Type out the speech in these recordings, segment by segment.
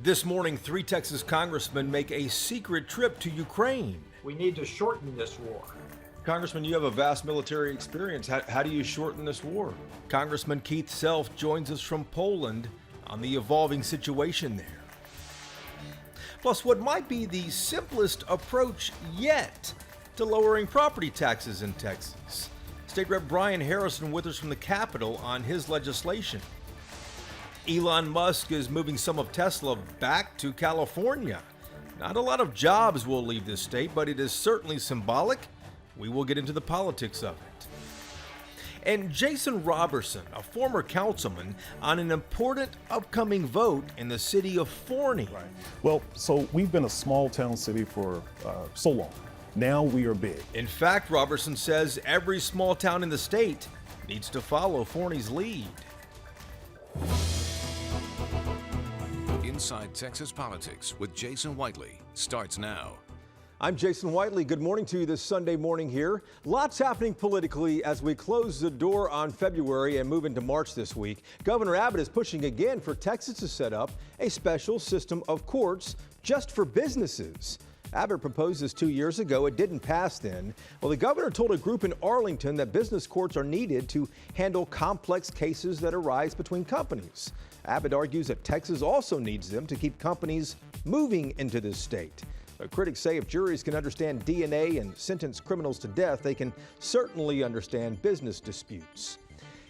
This morning, three Texas congressmen make a secret trip to Ukraine. We need to shorten this war. Congressman, you have a vast military experience. How do you shorten this war? Congressman Keith Self joins us from Poland on the evolving situation there. Plus, what might be the simplest approach yet to lowering property taxes in Texas. State Rep Brian Harrison with us from the Capitol on his legislation. Elon Musk is moving some of Tesla back to California. Not a lot of jobs will leave this state, but it is certainly symbolic. We will get into the politics of it. And Jason Roberson, a former councilman, on an important upcoming vote in the city of Forney. Right. Well, so we've been a small town city for so long. Now we are big. In fact, Roberson says every small town in the state needs to follow Forney's lead. Inside Texas Politics with Jason Whiteley starts now. I'm Jason Whiteley. Good morning to you this Sunday morning here. Lots happening politically as we close the door on February and move into March this week. Governor Abbott is pushing again for Texas to set up a special system of courts just for businesses. Abbott proposed this 2 years ago. It didn't pass then. Well, the governor told a group in Arlington that business courts are needed to handle complex cases that arise between companies. Abbott argues that Texas also needs them to keep companies moving into this state. But critics say if juries can understand DNA and sentence criminals to death, they can certainly understand business disputes.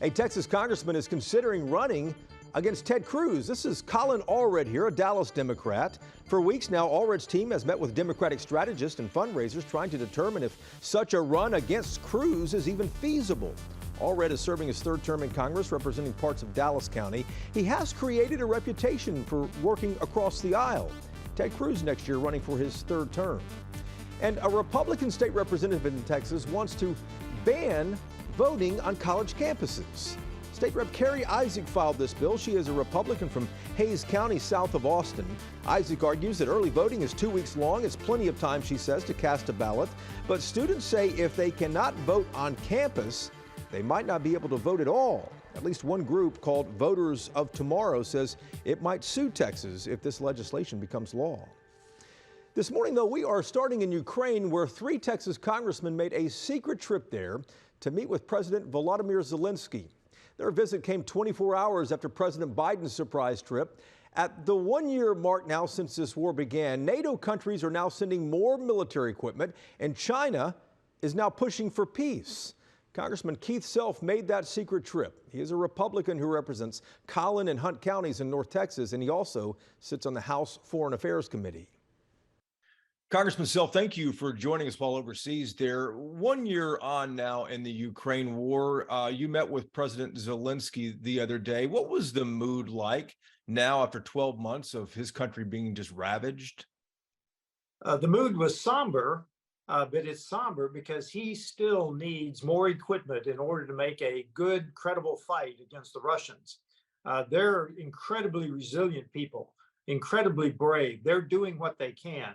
A Texas congressman is considering running against Ted Cruz. This is Colin Allred here, a Dallas Democrat. For weeks now, Allred's team has met with Democratic strategists and fundraisers trying to determine if such a run against Cruz is even feasible. Allred is serving his third term in Congress, representing parts of Dallas County. He has created a reputation for working across the aisle. Ted Cruz next year running for his third term. And a Republican state representative in Texas wants to ban voting on college campuses. State Rep Carrie Isaac filed this bill. She is a Republican from Hayes County, south of Austin. Isaac argues that early voting is 2 weeks long. It's plenty of time, she says, to cast a ballot. But students say if they cannot vote on campus, they might not be able to vote at all. At least one group called Voters of Tomorrow says it might sue Texas if this legislation becomes law. This morning, though, we are starting in Ukraine, where three Texas congressmen made a secret trip there to meet with President Volodymyr Zelensky. Their visit came 24 hours after President Biden's surprise trip. At the 1 year mark now since this war began, NATO countries are now sending more military equipment, and China is now pushing for peace. Congressman Keith Self made that secret trip. He is a Republican who represents Collin and Hunt counties in North Texas, and he also sits on the House Foreign Affairs Committee. Congressman Self, thank you for joining us while overseas there. 1 year on now in the Ukraine war, you met with President Zelensky the other day. What was the mood like now after 12 months of his country being just ravaged? The mood was somber, but it's somber because he still needs more equipment in order to make a good, credible fight against the Russians. They're incredibly resilient people, incredibly brave. They're doing what they can.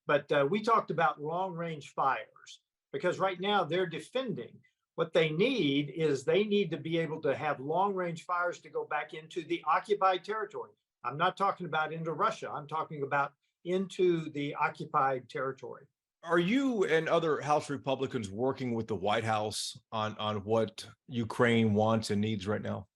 But we talked about long-range fires because right now they're defending. What they need is they need to be able to have long-range fires to go back into the occupied territory. I'm not talking about into Russia. I'm talking about into the occupied territory. Are you and other House Republicans working with the White House on what Ukraine wants and needs right now?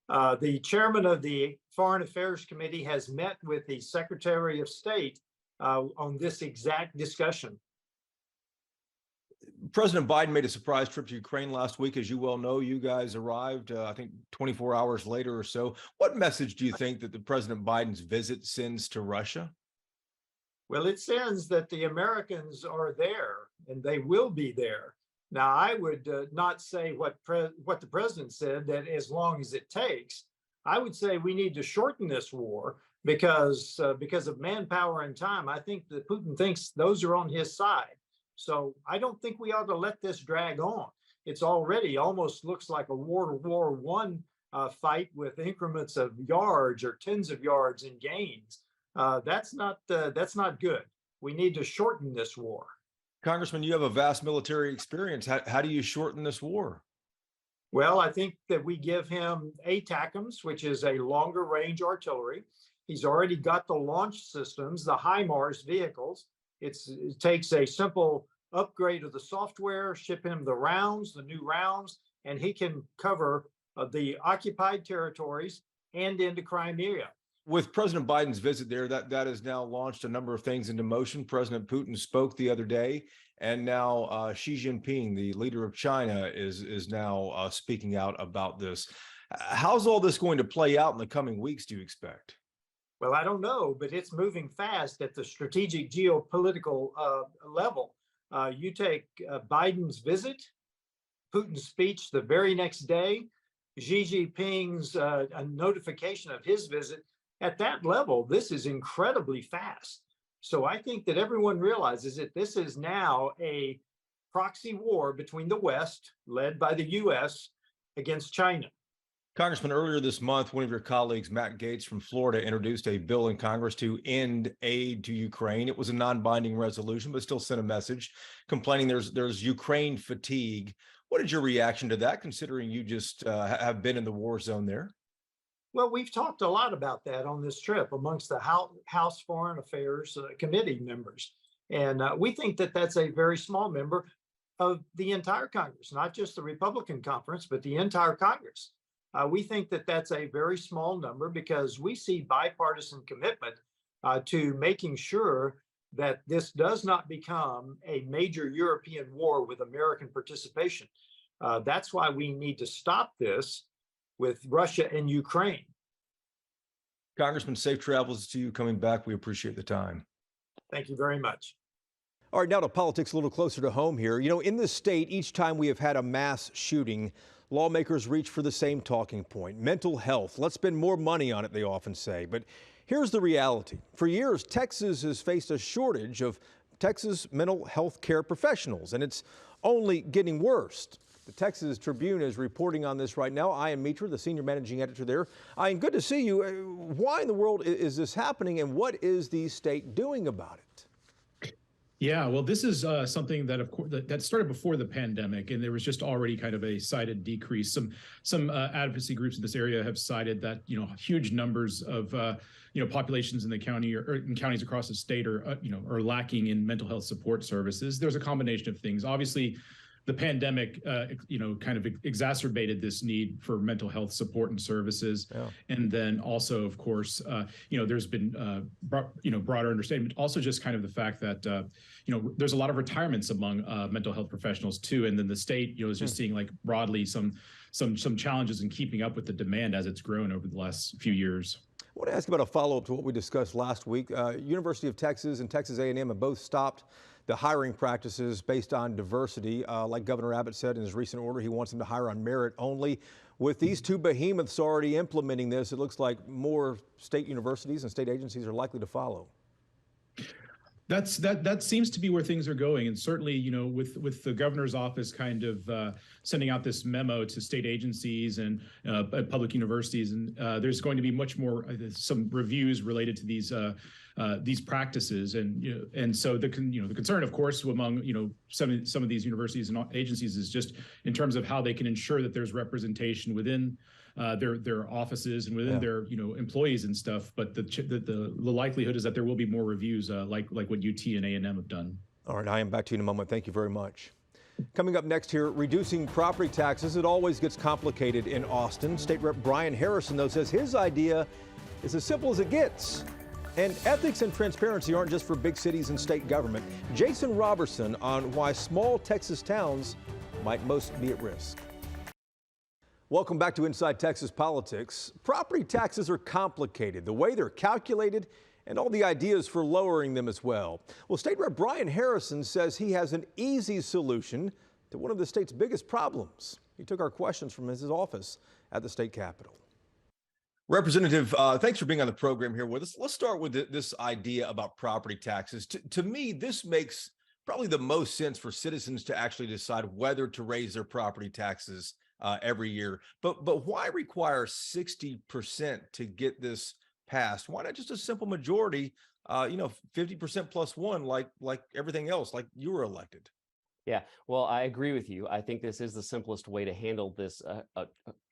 The chairman of the Foreign Affairs Committee has met with the Secretary of State on this exact discussion. President Biden made a surprise trip to Ukraine last week. As you well know, you guys arrived, I think, 24 hours later or so. What message do you think that the President Biden's visit sends to Russia? Well, it sends that the Americans are there and they will be there. Now, I would not say what the president said, that as long as it takes. I would say we need to shorten this war because of manpower and time. I think that Putin thinks those are on his side. So I don't think we ought to let this drag on. It's already almost looks like a World War I fight with increments of yards or tens of yards in gains. That's not good. We need to shorten this war. Congressman, you have a vast military experience. How do you shorten this war? Well, I think that we give him ATACMS, which is a longer range artillery. He's already got the launch systems, the HIMARS vehicles. It takes a simple upgrade of the software, ship him the rounds, the new rounds, and he can cover the occupied territories and into Crimea. With President Biden's visit there, that has now launched a number of things into motion. President Putin spoke the other day, and now Xi Jinping, the leader of China, is now speaking out about this. How's all this going to play out in the coming weeks, do you expect? Well, I don't know, but it's moving fast at the strategic geopolitical level. You take Biden's visit, Putin's speech the very next day, Xi Jinping's a notification of his visit. At that level, this is incredibly fast. So I think that everyone realizes that this is now a proxy war between the West, led by the US, against China. Congressman, earlier this month, one of your colleagues, Matt Gaetz from Florida, introduced a bill in Congress to end aid to Ukraine. It was a non-binding resolution, but still sent a message complaining there's Ukraine fatigue. What is your reaction to that, considering you just have been in the war zone there? Well, we've talked a lot about that on this trip amongst the House Foreign Affairs Committee members. And we think that that's a very small member of the entire Congress, not just the Republican conference, but the entire Congress. We think that that's a very small number because we see bipartisan commitment to making sure that this does not become a major European war with American participation. That's why we need to stop this with Russia and Ukraine. Congressman, safe travels to you coming back. We appreciate the time. Thank you very much. All right, now to politics a little closer to home here. You know, in this state, each time we have had a mass shooting, lawmakers reach for the same talking point: mental health. Let's spend more money on it, they often say. But here's the reality. For years, Texas has faced a shortage of Texas mental health care professionals, and it's only getting worse. The Texas Tribune is reporting on this right now. Ian Mitra, the senior managing editor there. Ian, good to see you. Why in the world is this happening, and what is the state doing about it? Yeah, well, this is something that, of course, that started before the pandemic, and there was just already kind of a cited decrease. Some advocacy groups in this area have cited that huge numbers of populations in the county or in counties across the state are lacking in mental health support services. There's a combination of things. Obviously, the pandemic, kind of exacerbated this need for mental health support and services. Yeah. And then also, of course, there's been, broader understanding, but also just kind of the fact that, there's a lot of retirements among mental health professionals too. And then the state, is just seeing like broadly some challenges in keeping up with the demand as it's grown over the last few years. I want to ask about a follow-up to what we discussed last week. University of Texas and Texas A&M have both stopped the hiring practices based on diversity. Like Governor Abbott said in his recent order, he wants them to hire on merit only. With these two behemoths already implementing this, it looks like more state universities and state agencies are likely to follow. That seems to be where things are going, and certainly, with the governor's office kind of sending out this memo to state agencies and public universities, and there's going to be much more some reviews related to these practices, and so the concern, of course, among some of these universities and agencies is just in terms of how they can ensure that there's representation within their offices and within their employees and stuff, but the likelihood is that there will be more reviews like what UT and A&M have done. All right, I am back to you in a moment. Thank you very much. Coming up next here, reducing property taxes. It always gets complicated in Austin. State Rep Brian Harrison, though, says his idea is as simple as it gets. And ethics and transparency aren't just for big cities and state government. Jason Roberson on why small Texas towns might most be at risk. Welcome back to Inside Texas Politics. Property taxes are complicated, the way they're calculated and all the ideas for lowering them as well. Well, State Rep Brian Harrison says he has an easy solution to one of the state's biggest problems. He took our questions from his office at the state capitol. Representative, thanks for being on the program here with us. Let's start with this idea about property taxes. To me, this makes probably the most sense for citizens to actually decide whether to raise their property taxes every year. But why require 60% to get this passed? Why not just a simple majority, 50% plus one, like everything else, like you were elected? Yeah, well, I agree with you. I think this is the simplest way to handle this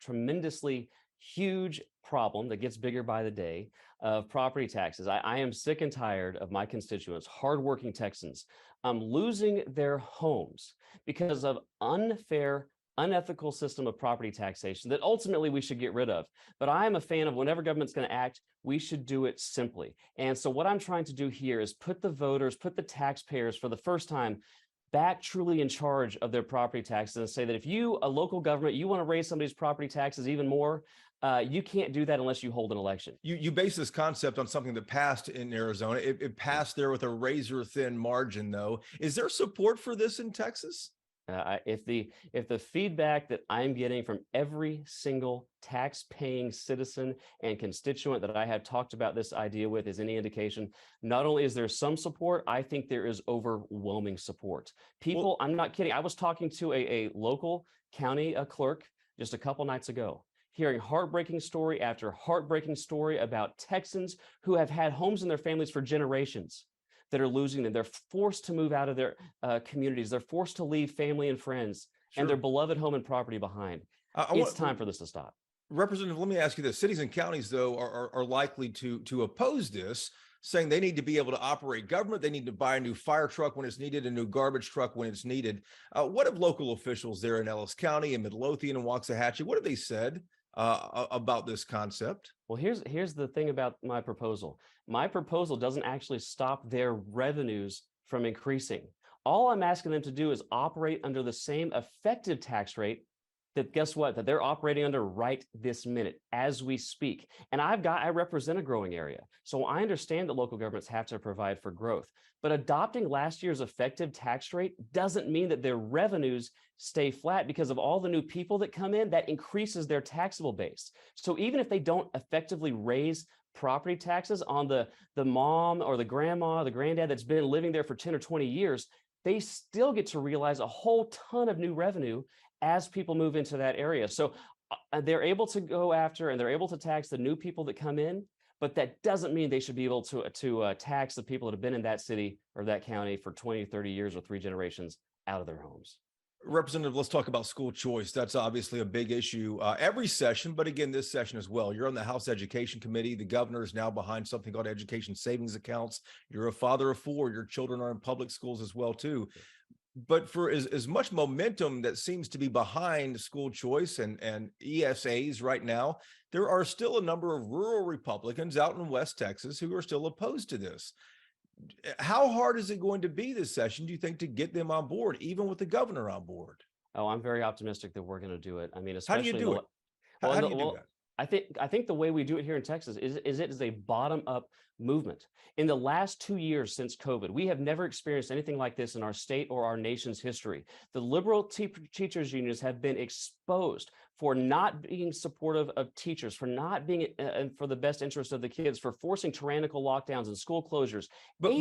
tremendously huge problem that gets bigger by the day of property taxes. I am sick and tired of my constituents, hardworking Texans, losing their homes because of unfair, unethical system of property taxation that ultimately we should get rid of. But I am a fan of whenever government's going to act, we should do it simply. And so what I'm trying to do here is put the voters, put the taxpayers for the first time back truly in charge of their property taxes and say that if you, a local government, you want to raise somebody's property taxes even more, you can't do that unless you hold an election. You base this concept on something that passed in Arizona. It passed there with a razor thin margin, though. Is there support for this in Texas? If the feedback that I'm getting from every single tax-paying citizen and constituent that I have talked about this idea with is any indication, not only is there some support, I think there is overwhelming support. People, I'm not kidding. I was talking to a local county clerk just a couple nights ago, hearing heartbreaking story after heartbreaking story about Texans who have had homes in their families for generations that are losing them. They're forced to move out of their communities. They're forced to leave family and friends and their beloved home and property behind. It's time for this to stop. Representative, let me ask you this. Cities and counties, though, are likely to oppose this, saying they need to be able to operate government. They need to buy a new fire truck when it's needed, a new garbage truck when it's needed. What have local officials there in Ellis County and Midlothian and Waxahachie, what have they said about this concept? Well, here's the thing about my proposal. My proposal doesn't actually stop their revenues from increasing. All I'm asking them to do is operate under the same effective tax rate that, guess what, that they're operating under right this minute as we speak. And I represent a growing area. So I understand that local governments have to provide for growth, but adopting last year's effective tax rate doesn't mean that their revenues stay flat because of all the new people that come in, that increases their taxable base. So even if they don't effectively raise property taxes on the mom or the grandma, the granddad that's been living there for 10 or 20 years, they still get to realize a whole ton of new revenue as people move into that area. So they're able to go after and they're able to tax the new people that come in, but that doesn't mean they should be able to tax the people that have been in that city or that county for 20, 30 years or 3 generations out of their homes. Representative, let's talk about school choice. That's obviously a big issue every session, but again, this session as well. You're on the House Education Committee. The governor is now behind something called education savings accounts. You're a father of 4. Your children are in public schools as well, too. But for as much momentum that seems to be behind school choice and ESAs right now, there are still a number of rural Republicans out in West Texas who are still opposed to this. How hard is it going to be this session, do you think, to get them on board, even with the governor on board? Oh, I'm very optimistic that we're going to do it. I mean, How do you do it? How do you do that? I think the way we do it here in Texas is a bottom-up movement. In the last 2 years since COVID, we have never experienced anything like this in our state or our nation's history. The liberal teachers unions have been exposed for not being supportive of teachers, for not being for the best interest of the kids, for forcing tyrannical lockdowns and school closures, but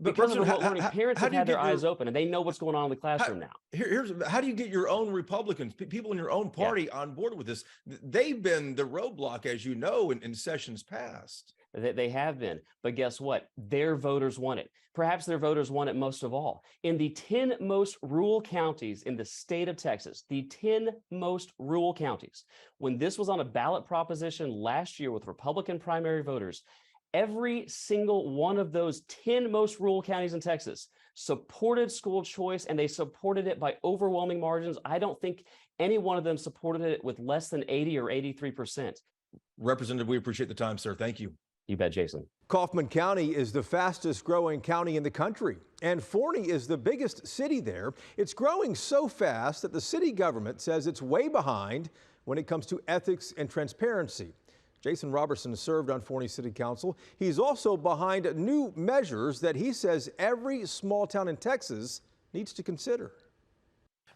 because of remote learning, parents have had their eyes open and they know what's going on in the classroom now. How do you get your own Republicans, people in your own party, on board with this? They've been the roadblock, as you know, in sessions past. They have been, but guess what? Their voters want it. Perhaps their voters want it most of all. In the 10 most rural counties in the state of Texas, the 10 most rural counties, when this was on a ballot proposition last year with Republican primary voters, every single one of those 10 most rural counties in Texas supported school choice, and they supported it by overwhelming margins. I don't think any one of them supported it with less than 80 or 83%. Representative, we appreciate the time, sir. Thank you. You bet, Jason. Kaufman County is the fastest growing county in the country, and Forney is the biggest city there. It's growing so fast that the city government says it's way behind when it comes to ethics and transparency. Jason Roberson served on Forney City Council. He's also behind new measures that he says every small town in Texas needs to consider.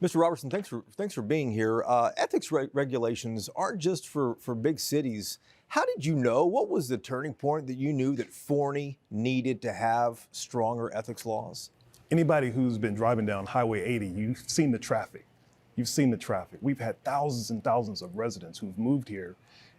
Mr. Roberson, thanks for being here. Ethics regulations aren't just for big cities. How did you know? What was the turning point that you knew that Forney needed to have stronger ethics laws? Anybody who's been driving down Highway 80, you've seen the traffic. You've seen the traffic. We've had thousands and thousands of residents who've moved here,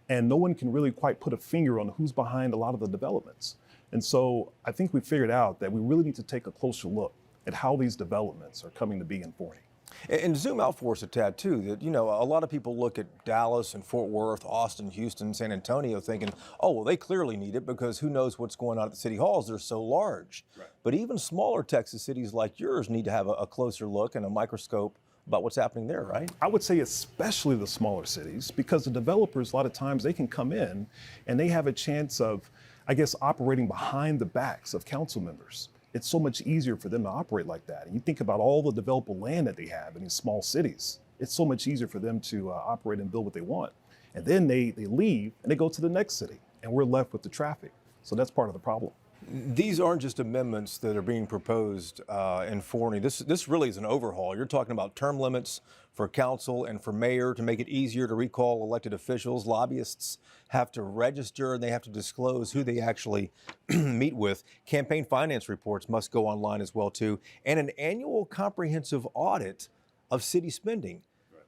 and no one can really quite put a finger on who's behind a lot of the developments. And so I think we figured out that we really need to take a closer look at how these developments are coming to be in Forney. And zoom out for us a tad too, that, you know, a lot of people look at Dallas and Fort Worth, Austin, Houston, San Antonio thinking, oh, well, they clearly need it because who knows what's going on at the city halls, they're so large. Right. But even smaller Texas cities like yours need to have a closer look and a microscope about what's happening there, right? I would say especially the smaller cities, because the developers, a lot of times they can come in and they have a chance of, I guess, operating behind the backs of council members. It's so much easier for them to operate like that. And you think about all the developable land that they have in these small cities. It's so much easier for them to operate and build what they want. And then they leave and they go to the next city and we're left with the traffic. So that's part of the problem. These aren't just amendments that are being proposed in Forney. This really is an overhaul. You're talking about term limits for council and for mayor to make it easier to recall elected officials. Lobbyists have to register and they have to disclose who they actually meet with. Campaign finance reports must go online as well too, and an annual comprehensive audit of city spending. Right.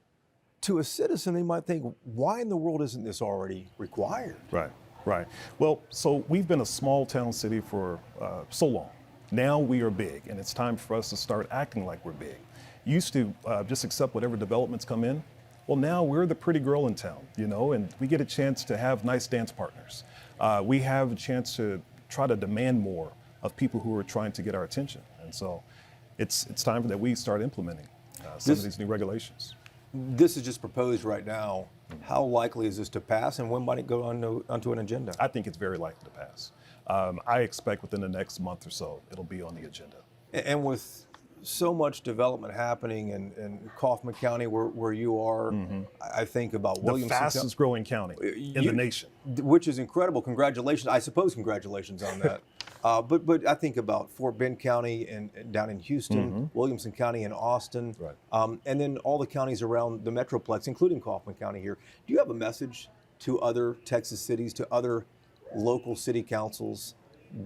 To a citizen, they might think, why in the world isn't this already required? Right. Right. Well, so we've been a small town city for so long. Now we are big, and it's time for us to start acting like we're big. Used to just accept whatever developments come in. Well, now we're the pretty girl in town, you know, and we get a chance to have nice dance partners. We have a chance to try to demand more of people who are trying to get our attention. And so it's time that we start implementing some of these new regulations. This is just proposed right now. How likely is this to pass, and when might it go onto an agenda? I think it's very likely to pass. I expect within the next month or so, it'll be on the agenda. And with so much development happening in Kaufman County, where you are, I think about Williamson. The fastest growing county in the nation. Which is incredible. Congratulations. I suppose congratulations on that. But I think about Fort Bend County and down in Houston, Williamson County and Austin, right. And then all the counties around the Metroplex, including Kaufman County here. Do you have a message to other Texas cities, to other local city councils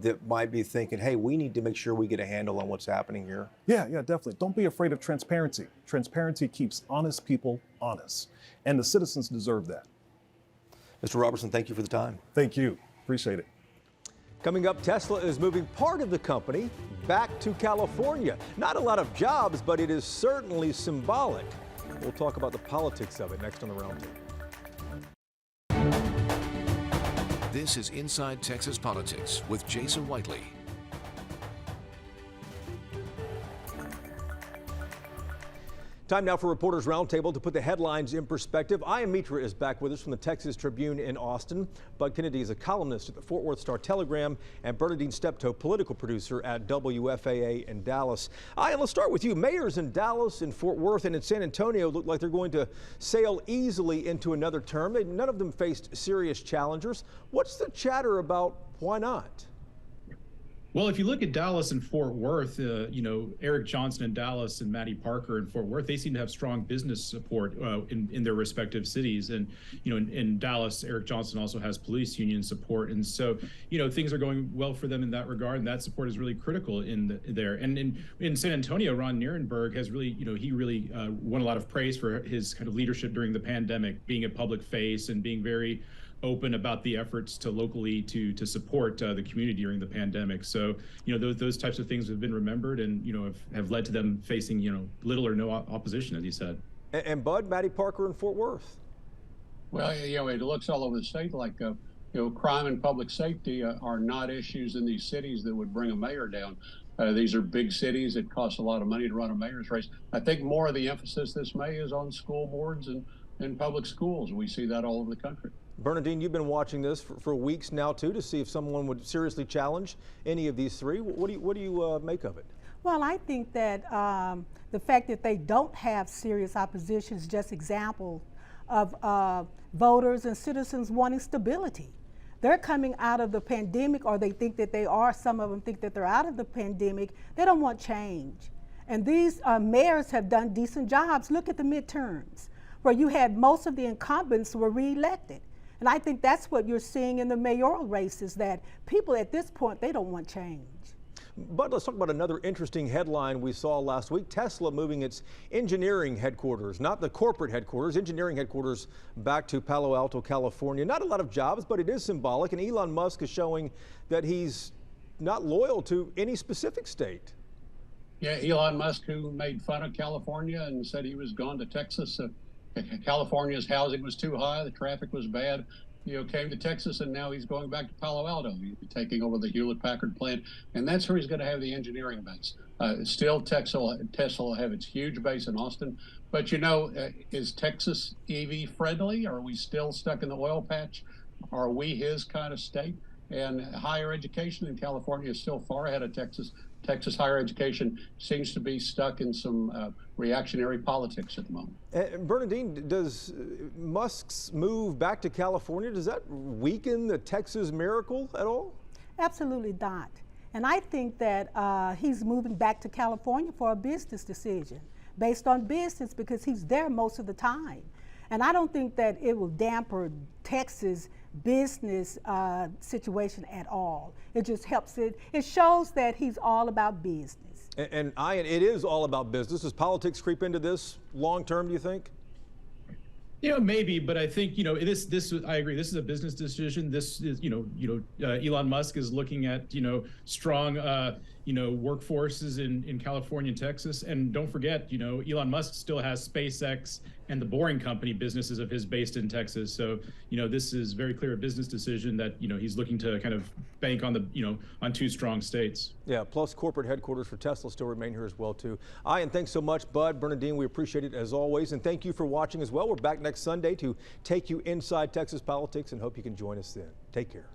that might be thinking, hey, we need to make sure we get a handle on what's happening here? Yeah, definitely. Don't be afraid of transparency. Transparency keeps honest people honest, and the citizens deserve that. Mr. Roberson, thank you for the time. Thank you. Appreciate it. Coming up, Tesla is moving part of the company back to California. Not a lot of jobs, but it is certainly symbolic. We'll talk about the politics of it next on the Roundtable. This is Inside Texas Politics with Jason Whiteley. Time now for Reporters Roundtable to put the headlines in perspective. Ian Mitra is back with us from the Texas Tribune in Austin. Bud Kennedy is a columnist at the Fort Worth Star-Telegram, and Bernadine Steptoe, political producer at WFAA in Dallas. Ian, let's start with you. Mayors in Dallas, in Fort Worth, and in San Antonio look like they're going to sail easily into another term. None of them faced serious challengers. What's the chatter about why not? Well, if you look at Dallas and Fort Worth, Eric Johnson in Dallas and Matty Parker in Fort Worth, they seem to have strong business support in their respective cities. And, in Dallas, Eric Johnson also has police union support. And so, things are going well for them in that regard. And that support is really critical there. And in San Antonio, Ron Nierenberg has really, he really won a lot of praise for his kind of leadership during the pandemic, being a public face and being very open about the efforts to locally to support the community during the pandemic. So, those types of things have been remembered and, have led to them facing, little or no opposition, as you said. And Bud, Matty Parker in Fort Worth. Well, it looks all over the state like, crime and public safety are not issues in these cities that would bring a mayor down. These are big cities. It costs a lot of money to run a mayor's race. I think more of the emphasis this May is on school boards and public schools. We see that all over the country. Bernadine, you've been watching this for weeks now, too, to see if someone would seriously challenge any of these three. What do you make of it? Well, I think that the fact that they don't have serious opposition is just example of voters and citizens wanting stability. They're coming out of the pandemic, or they think that they are. Some of them think that they're out of the pandemic. They don't want change. And these mayors have done decent jobs. Look at the midterms, where you had most of the incumbents were reelected. And I think that's what you're seeing in the mayoral races, that people at this point, they don't want change. But let's talk about another interesting headline we saw last week. Tesla moving its engineering headquarters, not the corporate headquarters, engineering headquarters back to Palo Alto, California. Not a lot of jobs, but it is symbolic. And Elon Musk is showing that he's not loyal to any specific state. Yeah, Elon Musk, who made fun of California and said he was going to Texas. California's housing was too high, the traffic was bad. Came to Texas, and now he's going back to Palo Alto. He's taking over the Hewlett Packard plant, and that's where he's going to have the engineering base. Still, Tesla will have its huge base in Austin. But is Texas EV friendly? Are we still stuck in the oil patch? Are we his kind of state? And higher education in California is still far ahead of Texas. Texas higher education seems to be stuck in some reactionary politics at the moment. Bernadine, does Musk's move back to California, does that weaken the Texas miracle at all? Absolutely not. And I think that he's moving back to California for a business decision based on business because he's there most of the time. And I don't think that it will damper Texas business situation at all. It just helps it. It shows that he's all about business. And it is all about business. Does politics creep into this long term, do you think? Maybe, but I think, this, I agree. This is a business decision. This is, Elon Musk is looking at, strong, workforces in California and Texas. And don't forget, Elon Musk still has SpaceX and the Boring Company businesses of his based in Texas. So, this is very clear a business decision that, he's looking to kind of bank on the, on two strong states. Yeah, plus corporate headquarters for Tesla still remain here as well, too. And thanks so much, Bud, Bernadine. We appreciate it as always. And thank you for watching as well. We're back next Sunday to take you inside Texas politics and hope you can join us then. Take care.